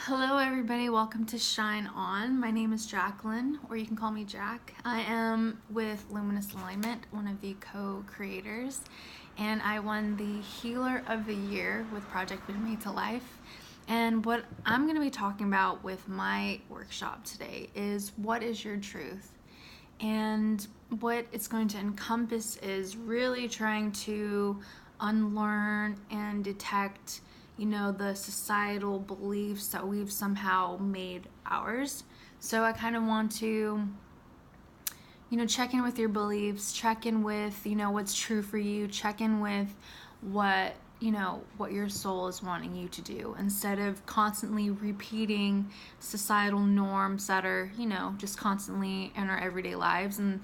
Hello, everybody. Welcome to Shine On. My name is Jacqueline, or you can call me Jack. I am with Luminous Alignment, one of the co-creators, and I won the Healer of the Year with Project Been Made to Life. And what I'm going to be talking about with my workshop today is what is your truth? And what it's going to encompass is really trying to unlearn and detect the societal beliefs that we've somehow made ours. So I kind of want to, check in with your beliefs, check in with, what's true for you, check in with what your soul is wanting you to do, instead of constantly repeating societal norms that are, just constantly in our everyday lives. And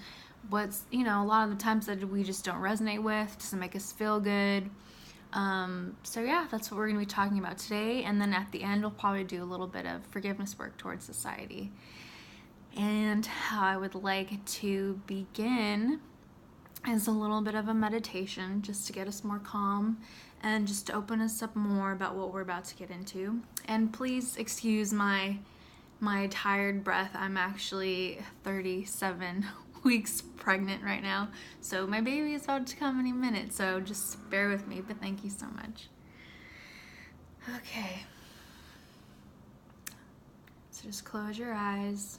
what's, a lot of the times that we just don't resonate with, doesn't make us feel good. So yeah, that's what we're going to be talking about today. And then at the end, we'll probably do a little bit of forgiveness work towards society. And how I would like to begin is a little bit of a meditation, just to get us more calm and just to open us up more about what we're about to get into. And please excuse my tired breath. I'm actually 37 weeks pregnant right now, so my baby is about to come any minute, so just bear with me, but thank you so much. Okay, so just close your eyes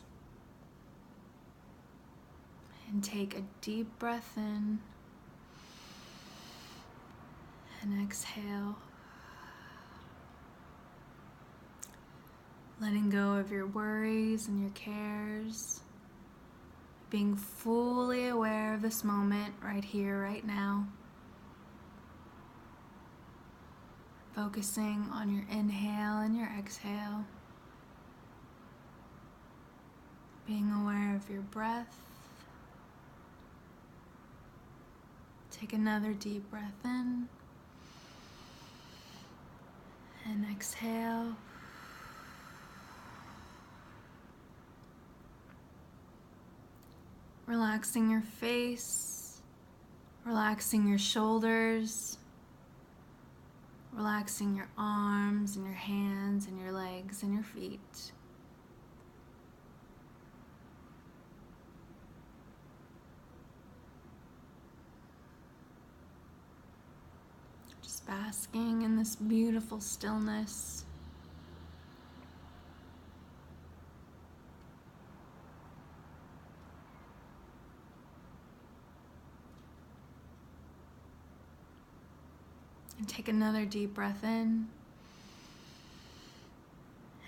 and take a deep breath in and exhale, letting go of your worries and your cares, being fully aware of this moment right here, right now. Focusing on your inhale and your exhale. Being aware of your breath. Take another deep breath in. And exhale. Relaxing your face, relaxing your shoulders, relaxing your arms and your hands and your legs and your feet. Just basking in this beautiful stillness. And take another deep breath in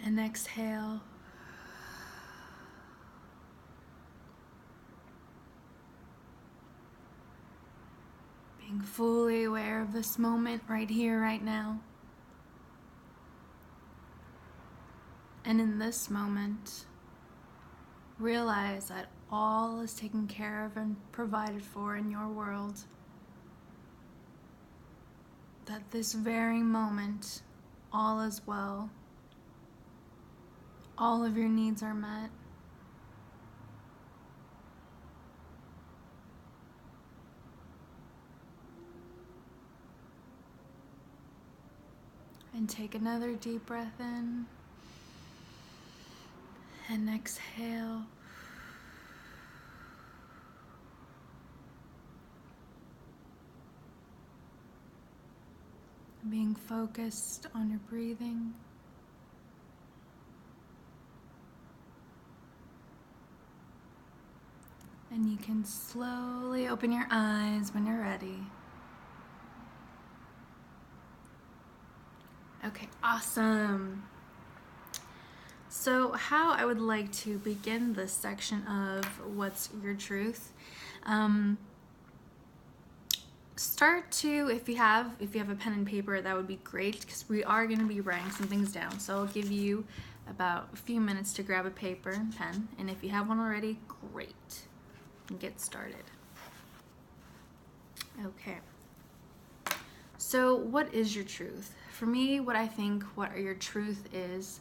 and exhale. Being fully aware of this moment right here, right now. And in this moment, realize that all is taken care of and provided for in your world. That this very moment, all is well. All of your needs are met. And take another deep breath in and exhale. Being focused on your breathing. And you can slowly open your eyes when you're ready. Okay, awesome. So how I would like to begin this section of What's Your Truth? Start to, if you have a pen and paper, that would be great, because we are going to be writing some things down. So I'll give you about a few minutes to grab a paper and pen, and if you have one already, great. And get started. Okay. So what is your truth? For me, what I think what your truth is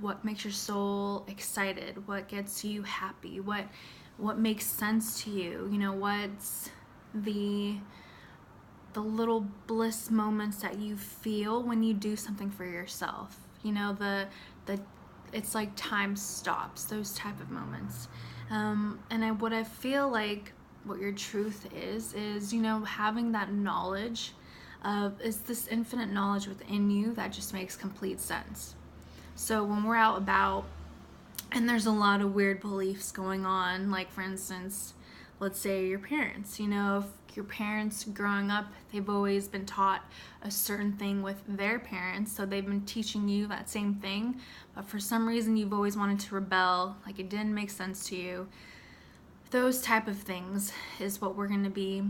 what makes your soul excited, what gets you happy, what makes sense to you, what's the little bliss moments that you feel when you do something for yourself. the it's like time stops, those type of moments. What I feel like what your truth is having that knowledge is this infinite knowledge within you that just makes complete sense. So when we're out about and there's a lot of weird beliefs going on, like for instance, let's say your parents, if your parents growing up, they've always been taught a certain thing with their parents, so they've been teaching you that same thing, but for some reason you've always wanted to rebel, like it didn't make sense to you. Those type of things is what we're going to be,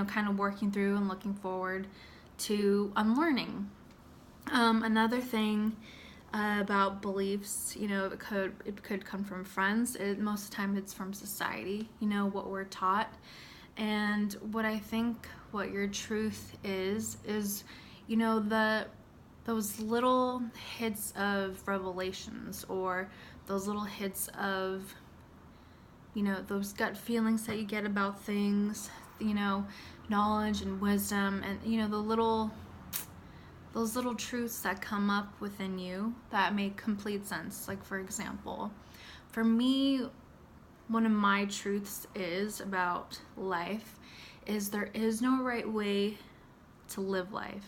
kind of working through and looking forward to unlearning. Another thing about beliefs, it could come from friends. Most of the time it's from society, what we're taught. And what I think what your truth is those little hits of revelations, or those little hits of, those gut feelings that you get about things, knowledge and wisdom, and, those little truths that come up within you that make complete sense. Like, for example, for me, one of my truths is about life is there is no right way to live life.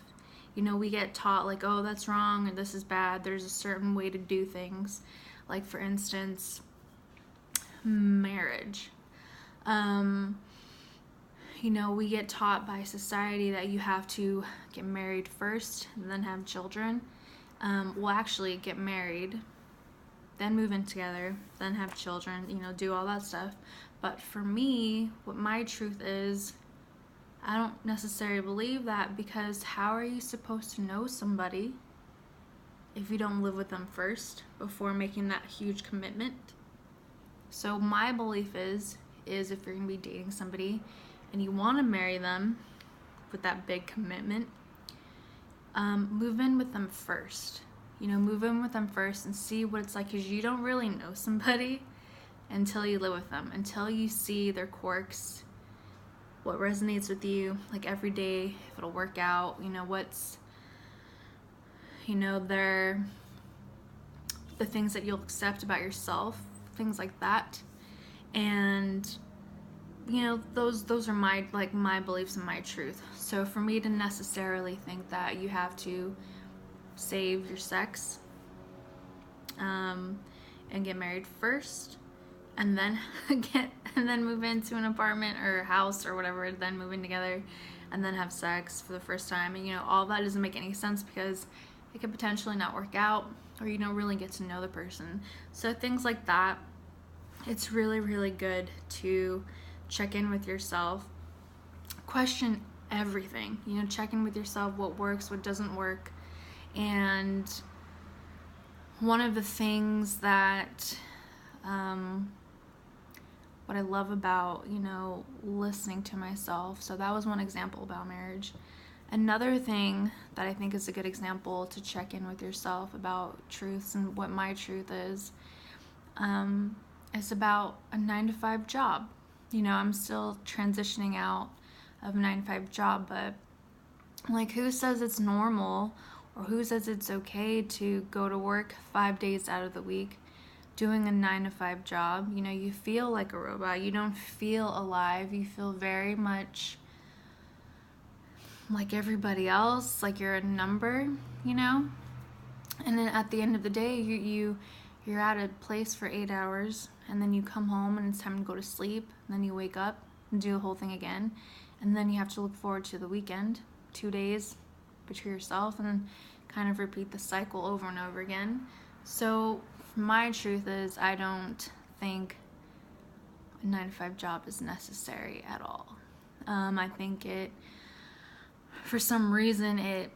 We get taught like, oh, that's wrong, or this is bad. There's a certain way to do things. Like, for instance, marriage. We get taught by society that you have to get married first and then have children. Actually get married, then move in together, then have children, do all that stuff. But for me, what my truth is, I don't necessarily believe that, because how are you supposed to know somebody if you don't live with them first before making that huge commitment? So my belief is if you're going to be dating somebody and you want to marry them with that big commitment, move in with them first. Move in with them first and see what it's like, because you don't really know somebody until you live with them, until you see their quirks, what resonates with you, like every day, if it'll work out, what's, the things that you'll accept about yourself, things like that. And those are my beliefs and my truth. So for me to necessarily think that you have to save your sex and get married first, and then move into an apartment or house or whatever, then move in together and then have sex for the first time, and all that doesn't make any sense, because it could potentially not work out, or you don't really get to know the person. So things like that, it's really, really good to check in with yourself, question everything, check in with yourself, what works, what doesn't work. And one of the things that what I love about listening to myself, so that was one example about marriage. Another thing that I think is a good example to check in with yourself about truths and what my truth is about a 9-to-5 job. I'm still transitioning out of a 9-to-5 job, but like, who says it's normal, or who says it's okay to go to work 5 days out of the week doing a 9-to-5 job? You feel like a robot. You don't feel alive. You feel very much like everybody else, like you're a number, And then at the end of the day, you're at a place for 8 hours, and then you come home and it's time to go to sleep, and then you wake up and do the whole thing again, and then you have to look forward to the weekend, 2 days between yourself, and then kind of repeat the cycle over and over again. So my truth is, I don't think a 9-to-5 job is necessary at all. I think for some reason, it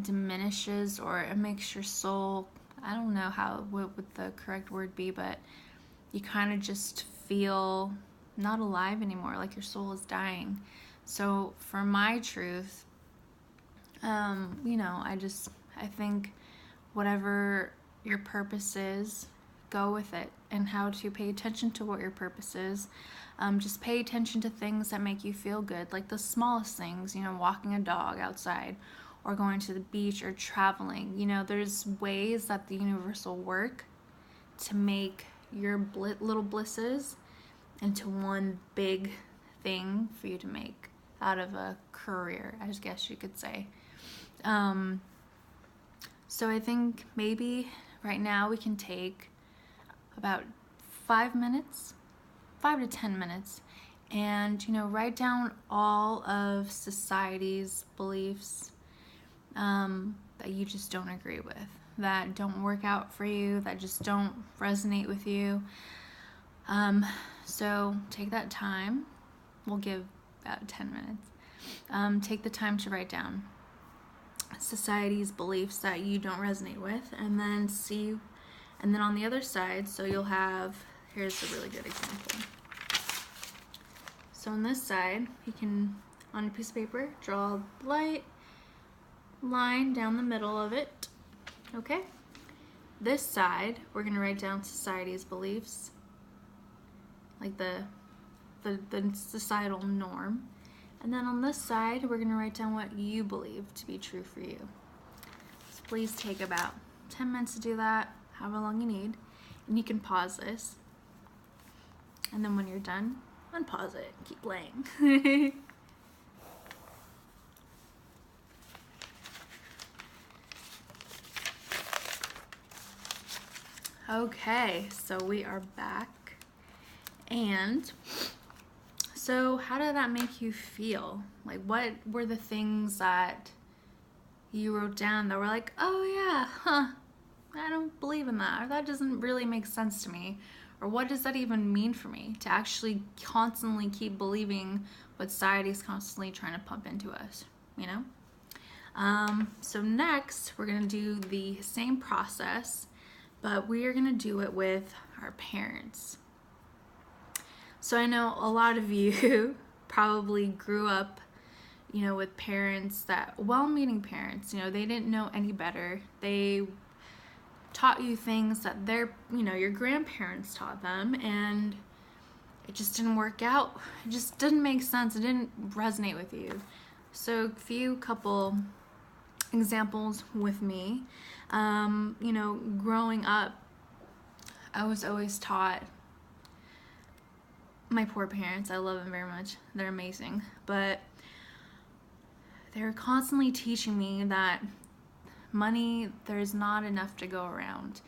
diminishes, or it makes your soul, I don't know what would the correct word be, but you kind of just feel not alive anymore, like your soul is dying. So for my truth, I think whatever your purpose is, go with it, and how to pay attention to what your purpose is. Just pay attention to things that make you feel good, like the smallest things, walking a dog outside, or going to the beach or traveling. You know, there's ways that the universe will work to make your little blisses into one big thing for you to make out of a career, I guess you could say. So I think maybe right now we can take about 5 minutes, 5 to 10 minutes, and, you know, write down all of society's beliefs that you just don't agree with, that don't work out for you, that just don't resonate with you. So take that time. We'll give about 10 minutes. Take the time to write down society's beliefs that you don't resonate with, and then see, and then on the other side, so you'll have, here's a really good example. So on this side, you can, on a piece of paper, draw a light line down the middle of it, okay? This side, we're gonna write down society's beliefs, like the societal norm. And then on this side, we're gonna write down what you believe to be true for you. So please take about 10 minutes to do that, however long you need. And you can pause this. And then when you're done, unpause it, keep playing. Okay, so we are back. And so how did that make you feel? Like, what were the things that you wrote down that were like, oh yeah, I don't believe in that, or that doesn't really make sense to me, or what does that even mean for me to actually constantly keep believing what society's constantly trying to pump into us, you know? So next, we're gonna do the same process, but we are gonna do it with our parents. So I know a lot of you probably grew up, you know, with parents that, well-meaning parents, you know, they didn't know any better. They taught you things that their, you know, your grandparents taught them, and it just didn't work out. It just didn't make sense. It didn't resonate with you. So a couple examples with me. You know, growing up, I was always taught, my poor parents, I love them very much, they're amazing, but they're constantly teaching me that money, there's not enough to go around.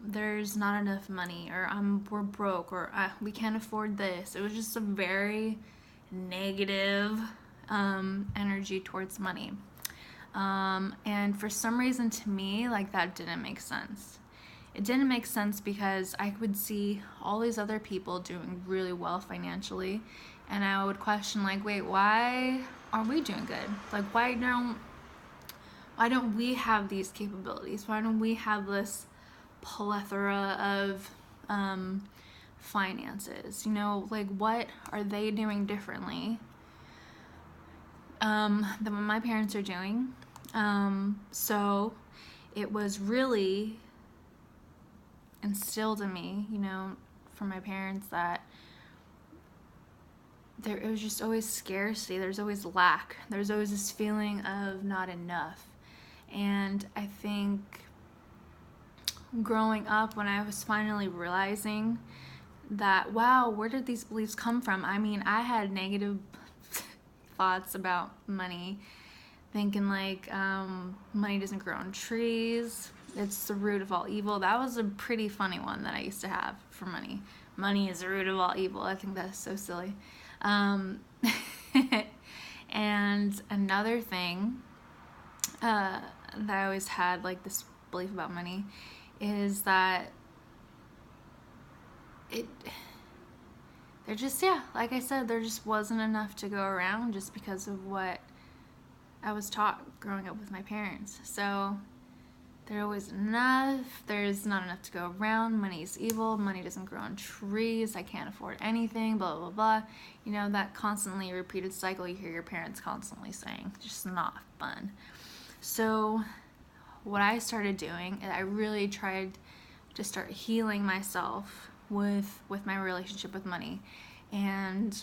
There's not enough money, or we're broke, or we can't afford this. It was just a very negative energy towards money. And for some reason, to me, like, that didn't make sense. It didn't make sense because I would see all these other people doing really well financially, and I would question, like, wait, why aren't we doing good? Like, why don't we have these capabilities? Why don't we have this plethora of finances? You know, like, what are they doing differently than what my parents are doing? So it was really instilled in me, you know, from my parents, that it was just always scarcity. There's always lack. There's always this feeling of not enough. And I think growing up, when I was finally realizing that, wow, where did these beliefs come from? I mean, I had negative thoughts about money, thinking like, money doesn't grow on trees, it's the root of all evil. That was a pretty funny one that I used to have for money. Money is the root of all evil. I think that's so silly. And another thing that I always had, like, this belief about money, is that there just, yeah, like I said, there just wasn't enough to go around, just because of what I was taught growing up with my parents. So there's always enough, there's not enough to go around, money's evil, money doesn't grow on trees, I can't afford anything, blah, blah, blah. You know, that constantly repeated cycle you hear your parents constantly saying. Just not fun. So what I started doing, I really tried to start healing myself with my relationship with money. And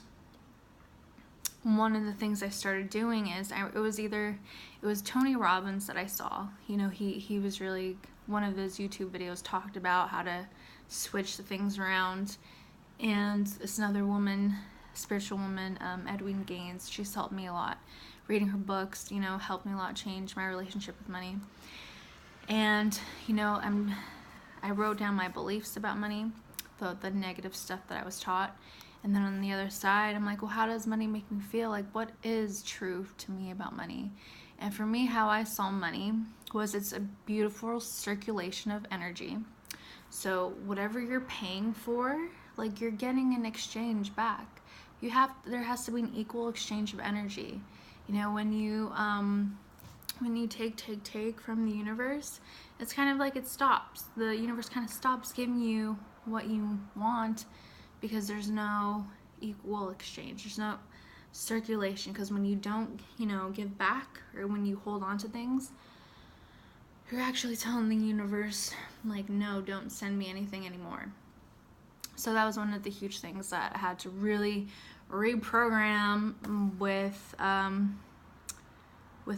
one of the things I started doing is it was Tony Robbins that I saw. You know, he was really, one of those YouTube videos talked about how to switch the things around. And this another woman, spiritual woman, Edwene Gaines, she's helped me a lot. Reading her books, you know, helped me a lot change my relationship with money. And, you know, I wrote down my beliefs about money, the negative stuff that I was taught. And then on the other side, I'm like, well, how does money make me feel? Like, what is true to me about money? And for me, how I saw money was it's a beautiful circulation of energy. So whatever you're paying for, like, you're getting an exchange back. There has to be an equal exchange of energy. You know, when you take from the universe, it's kind of like it stops. The universe kind of stops giving you what you want, because there's no equal exchange. There's no circulation, because when you don't, you know, give back, or when you hold on to things, you're actually telling the universe, like, no, don't send me anything anymore. So that was one of the huge things that I had to really reprogram with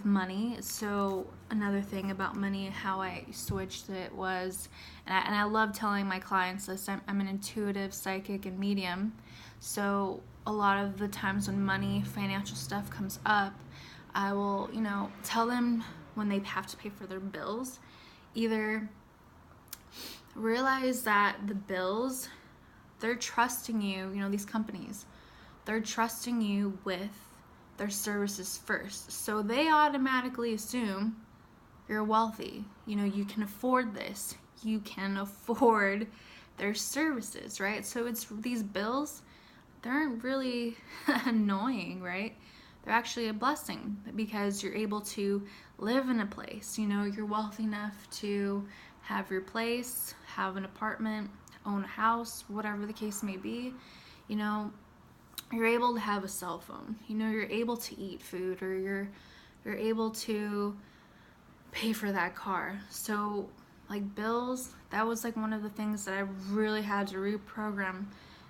money. So another thing about money, how I switched it was, and I love telling my clients this, I'm an intuitive, psychic, and medium. So a lot of the times when money, financial stuff comes up, I will, you know, tell them when they have to pay for their bills, either realize that the bills, they're trusting you, you know, these companies, they're trusting you with their services first. So they automatically assume you're wealthy. You know, you can afford this. You can afford their services, right? So it's these bills, they aren't really annoying, right? They're actually a blessing, because you're able to live in a place. You know, you're wealthy enough to have your place, have an apartment, own a house, whatever the case may be. You know, you're able to have a cell phone. You know, you're able to eat food, or you're able to pay for that car. So, like, bills, that was like one of the things that I really had to reprogram.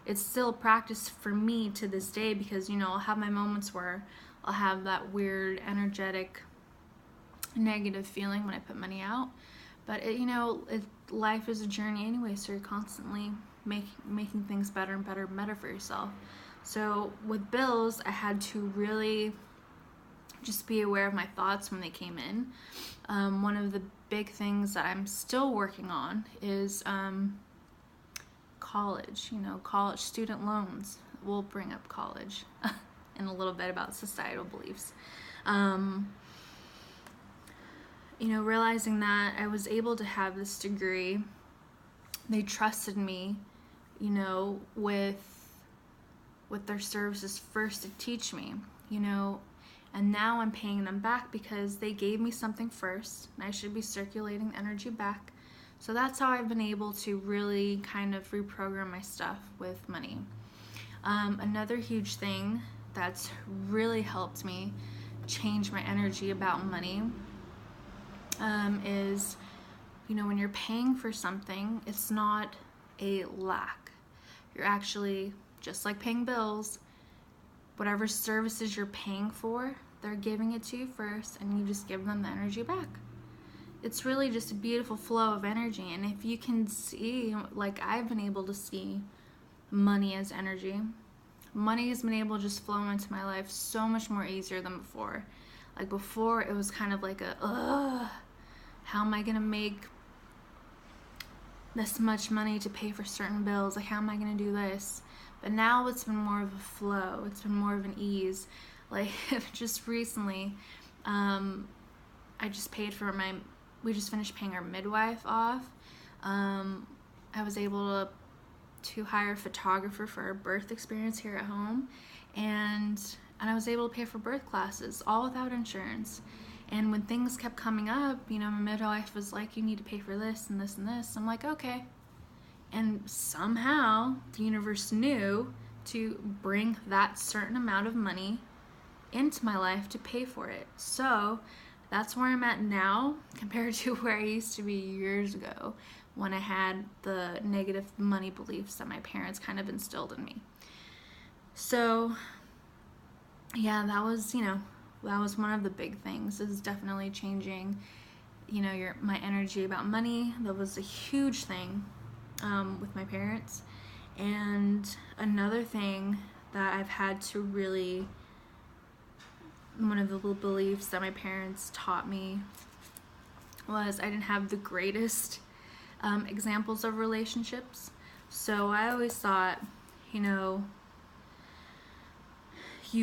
It's still practice for me to this day, because, you know, I'll have my moments where I'll have that weird, energetic, negative feeling when I put money out. But you know, life is a journey anyway, so you're constantly making things better and better and better for yourself. So with bills, I had to really just be aware of my thoughts when they came in. One of the big things that I'm still working on is college. You know, college student loans. We'll bring up college in a little bit about societal beliefs. You know, realizing that I was able to have this degree, they trusted me, you know, with their services first to teach me, you know, and now I'm paying them back because they gave me something first, and I should be circulating energy back. So that's how I've been able to really kind of reprogram my stuff with money. Another huge thing that's really helped me change my energy about money is, you know, when you're paying for something, it's not a lack. You're actually, just like paying bills, whatever services you're paying for, they're giving it to you first, and you just give them the energy back. It's really just a beautiful flow of energy. And if you can see, like I've been able to see money as energy, money has been able to just flow into my life so much more easier than before. Like before, it was kind of like how am I gonna make this much money to pay for certain bills? Like, how am I gonna do this? But now it's been more of a flow. It's been more of an ease. Like, just recently, I just paid for we just finished paying our midwife off. I was able to hire a photographer for our birth experience here at home, and I was able to pay for birth classes, all without insurance. And when things kept coming up, you know, my midwife was like, you need to pay for this and this and this. I'm like, okay. And somehow the universe knew to bring that certain amount of money into my life to pay for it. So that's where I'm at now compared to where I used to be years ago, when I had the negative money beliefs that my parents kind of instilled in me. So yeah, that was, that was one of the big things, is definitely changing, my energy about money. That was a huge thing with my parents. And another thing that I've had to really, one of the beliefs that my parents taught me was I didn't have the greatest examples of relationships. So I always thought, you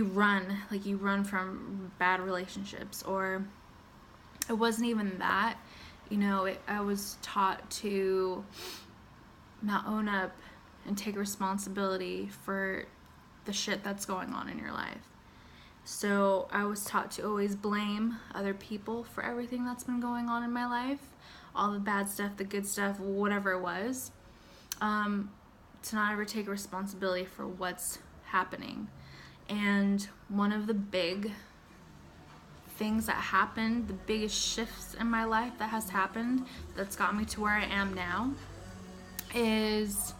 run from bad relationships, or it wasn't even that. I was taught to not own up and take responsibility for the shit that's going on in your life. So I was taught to always blame other people for everything that's been going on in my life, all the bad stuff, the good stuff, whatever it was, to not ever take responsibility for what's happening. And one of the big things that happened, the biggest shifts in my life that has happened, that's got me to where I am now, is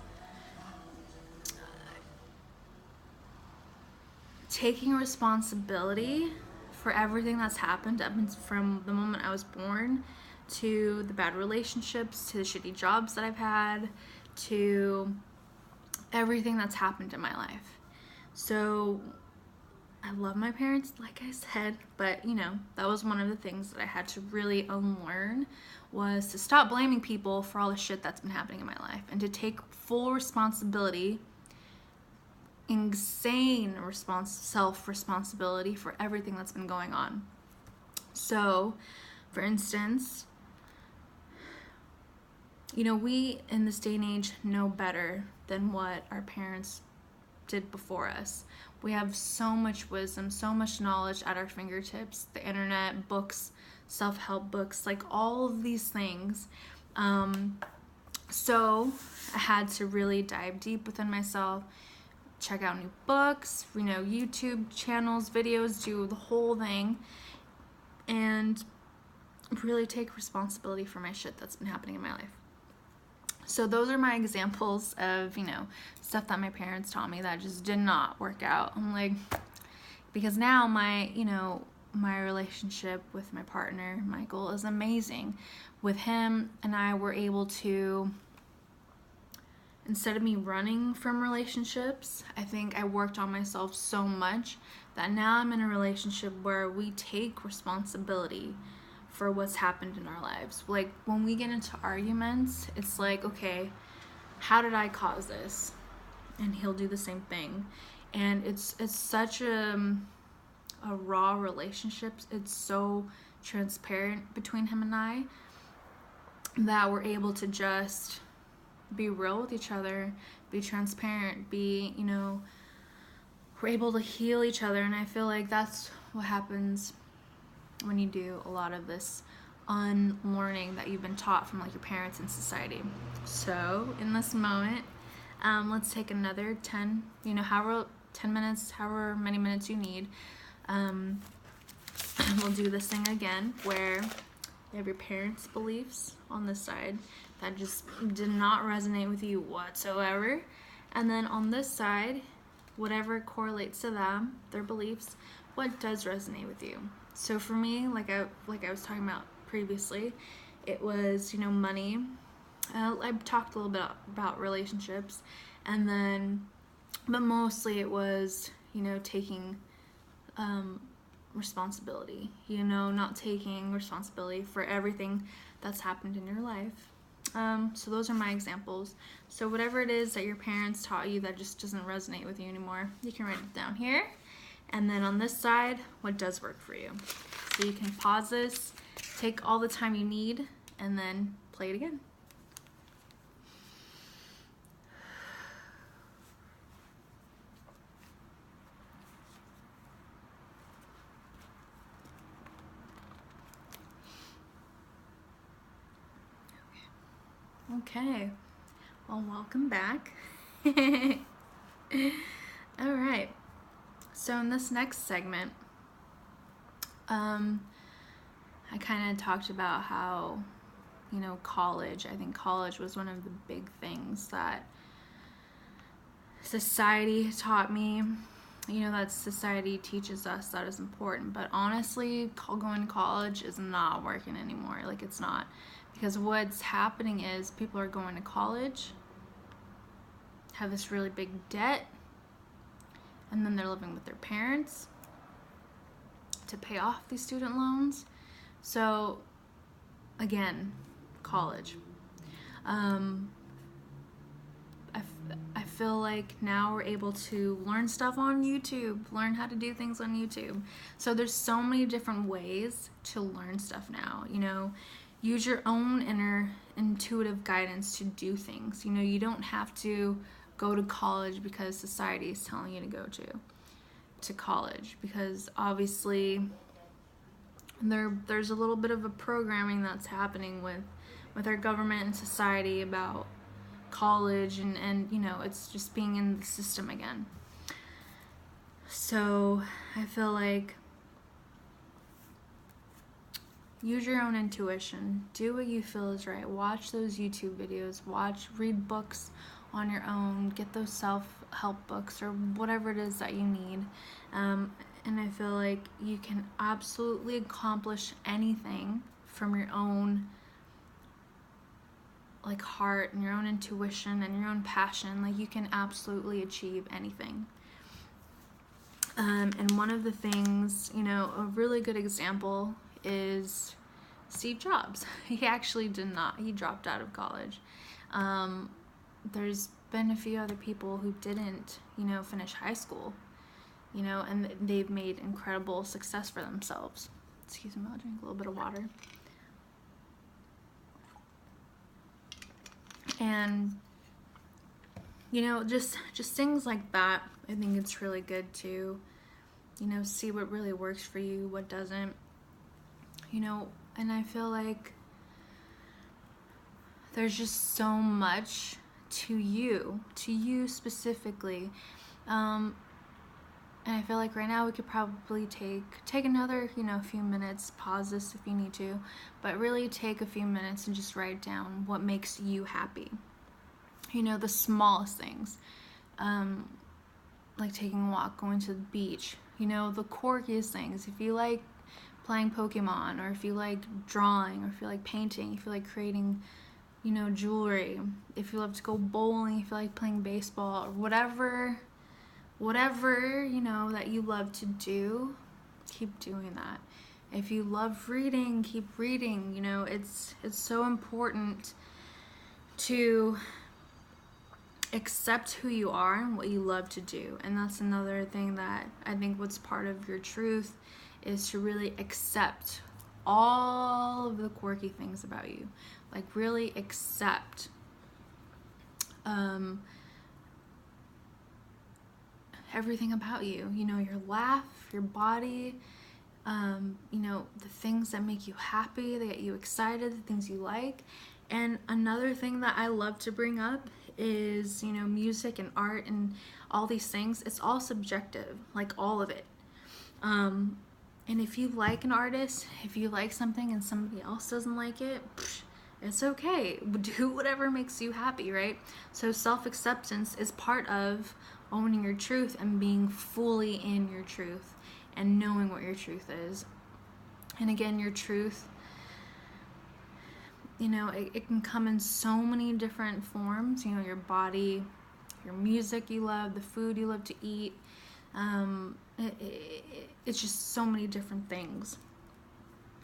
taking responsibility for everything that's happened from the moment I was born, to the bad relationships, to the shitty jobs that I've had, to everything that's happened in my life. So I love my parents, like I said, but that was one of the things that I had to really unlearn, was to stop blaming people for all the shit that's been happening in my life, and to take full responsibility, insane self-responsibility for everything that's been going on. So, for instance, we in this day and age know better than what our parents did before us. We have so much wisdom, so much knowledge at our fingertips, the internet, books, self-help books, like all of these things. So I had to really dive deep within myself, check out new books, YouTube channels, videos, do the whole thing, and really take responsibility for my shit that's been happening in my life. So those are my examples of, stuff that my parents taught me that just did not work out. I'm like, because now my relationship with my partner, Michael, is amazing. With him and I were able to, instead of me running from relationships, I think I worked on myself so much that now I'm in a relationship where we take responsibility for what's happened in our lives. Like, when we get into arguments, it's like, okay, how did I cause this? And he'll do the same thing. And it's such a raw relationship. It's so transparent between him and I that we're able to just be real with each other, be transparent, we're able to heal each other. And I feel like that's what happens when you do a lot of this unlearning that you've been taught from your parents and society. So in this moment, let's take another 10 minutes, however many minutes you need. We'll do this thing again where you have your parents' beliefs on this side that just did not resonate with you whatsoever, and then on this side, whatever correlates to them, their beliefs, what does resonate with you. So for me, like I was talking about previously, it was, money. I talked a little bit about relationships, and then, but mostly it was, taking responsibility, not taking responsibility for everything that's happened in your life. So those are my examples. So whatever it is that your parents taught you that just doesn't resonate with you anymore, you can write it down here. And then on this side, what does work for you. So you can pause this, take all the time you need, and then play it again. Okay, well, welcome back. All right, so in this next segment, I kind of talked about how, college, I think college was one of the big things that society taught me, you know, that society teaches us that is important, but honestly, going to college is not working anymore. Like, it's not, because what's happening is people are going to college, have this really big debt, and then they're living with their parents to pay off these student loans. So again, college. I feel like now we're able to learn stuff on YouTube, learn how to do things on YouTube. So there's so many different ways to learn stuff now, you know. Use your own inner intuitive guidance to do things. You know, you don't have to go to college because society is telling you to go to college, because obviously there's a little bit of a programming that's happening with our government and society about college, and you know, it's just being in the system again. So I feel like use your own intuition, do what you feel is right, watch those YouTube videos, read books on your own, get those self-help books or whatever it is that you need. And I feel like you can absolutely accomplish anything from your own like heart and your own intuition and your own passion. Like, you can absolutely achieve anything. And one of the things, you know, a really good example is Steve Jobs. He actually he dropped out of college. There's been a few other people who didn't, you know, finish high school, you know, and they've made incredible success for themselves. Excuse me, I'll drink a little bit of water. And, you know, just things like that. I think it's really good to, you know, see what really works for you, what doesn't, you know. And I feel like there's just so much to you specifically. And I feel like right now we could probably take another, you know, few minutes, pause this if you need to, but really take a few minutes and just write down what makes you happy. You know, the smallest things, like taking a walk, going to the beach, you know, the quirkiest things. If you like playing Pokemon, or if you like drawing, or if you like painting, if you like creating, you know, jewelry, if you love to go bowling, if you like playing baseball, or whatever, you know, that you love to do, keep doing that. If you love reading, keep reading. You know, it's so important to accept who you are and what you love to do. And that's another thing that I think what's part of your truth is to really accept all of the quirky things about you. Like, really accept everything about you. You know, your laugh, your body, you know, the things that make you happy, that get you excited, the things you like. And another thing that I love to bring up is, you know, music and art and all these things. It's all subjective, like all of it. And if you like an artist, if you like something and somebody else doesn't like it, it's okay. Do whatever makes you happy, right? So self-acceptance is part of owning your truth and being fully in your truth and knowing what your truth is. And again, your truth, you know, it can come in so many different forms. You know, your body, your music you love, the food you love to eat. It's just so many different things.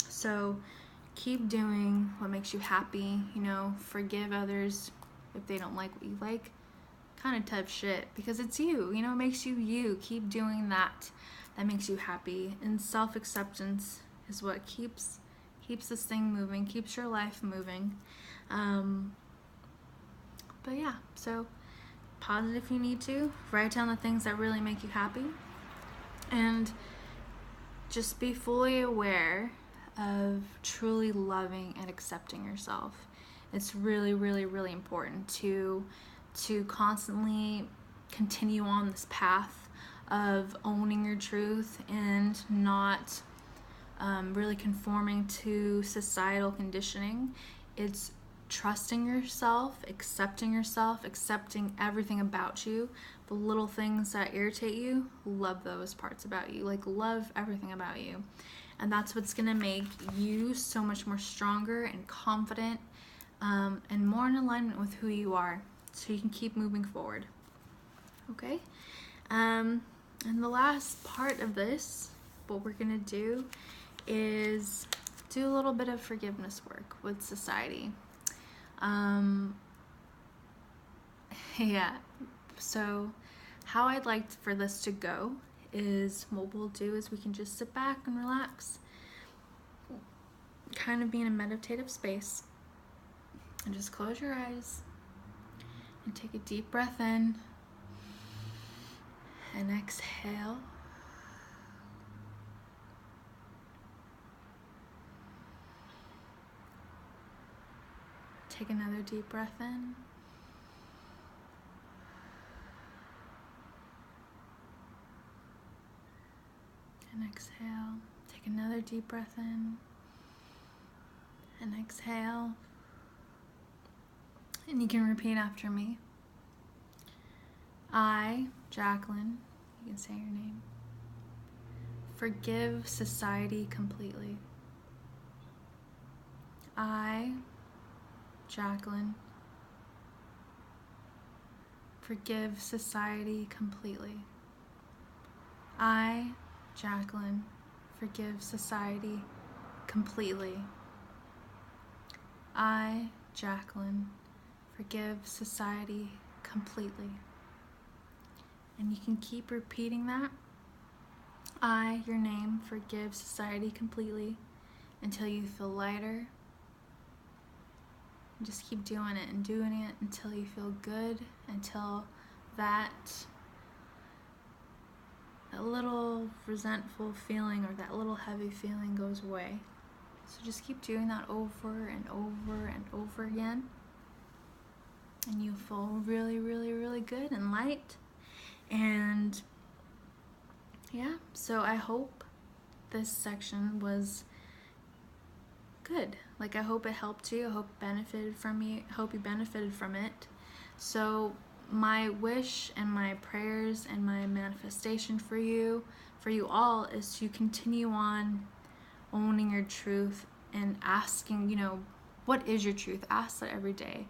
So keep doing what makes you happy. You know, forgive others if they don't like what you like. Kind of tough shit, because it's you. You know, it makes you you. Keep doing that makes you happy. And self-acceptance is what keeps this thing moving, keeps your life moving. But yeah, so pause it if you need to. Write down the things that really make you happy. And just be fully aware of truly loving and accepting yourself. It's really, really, really important to constantly continue on this path of owning your truth and not really conforming to societal conditioning. It's trusting yourself, accepting everything about you. The little things that irritate you, love those parts about you. Like, love everything about you. And that's what's gonna make you so much more stronger and confident, and more in alignment with who you are, so you can keep moving forward. Okay? And the last part of this, what we're gonna do is do a little bit of forgiveness work with society. Yeah, so how I'd like for this to go is, what we'll do is we can just sit back and relax, kind of be in a meditative space, and just close your eyes and take a deep breath in and exhale. Take another deep breath in. And exhale. Take another deep breath in. And exhale. And you can repeat after me. I, Jacqueline, you can say your name, forgive society completely. I, Jacqueline, forgive society completely. I, Jacqueline, forgive society completely. I, Jacqueline, forgive society completely. And you can keep repeating that. I, your name, forgive society completely, until you feel lighter. And just keep doing it and doing it until you feel good, until that little resentful feeling or that little heavy feeling goes away. So just keep doing that over and over and over again, and you'll feel really, really, really good and light. And yeah, so I hope this section was good. Like, I hope it helped you. I hope it benefited from you. I hope you benefited from it. So my wish and my prayers and my manifestation for you all, is to continue on owning your truth and asking, what is your truth? Ask that every day.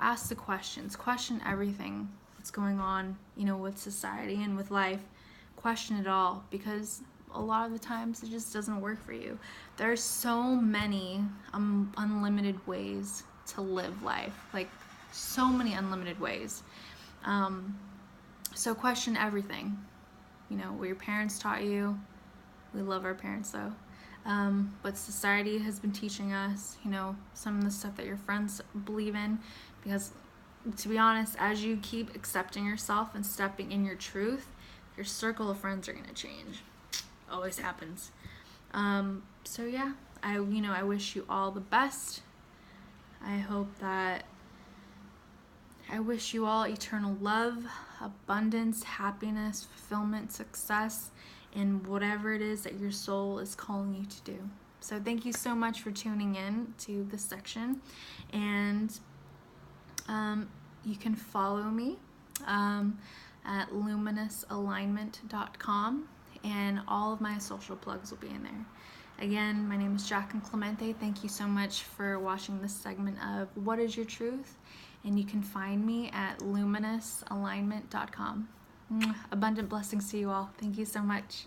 Ask the questions. Question everything that's going on, with society and with life. Question it all, because a lot of the times it just doesn't work for you. There's so many unlimited ways to live life, like so many unlimited ways. So question everything. What your parents taught you. We love our parents though. What society has been teaching us, some of the stuff that your friends believe in, because to be honest, as you keep accepting yourself and stepping in your truth, your circle of friends are going to change. Always happens. So yeah, I wish you all the best. I wish you all eternal love, abundance, happiness, fulfillment, success, in whatever it is that your soul is calling you to do. So thank you so much for tuning in to this section. And you can follow me at luminousalignment.com, and all of my social plugs will be in there. Again, my name is Jacqueline Clemente. Thank you so much for watching this segment of What is Your Truth? And you can find me at luminousalignment.com. Abundant blessings to you all. Thank you so much.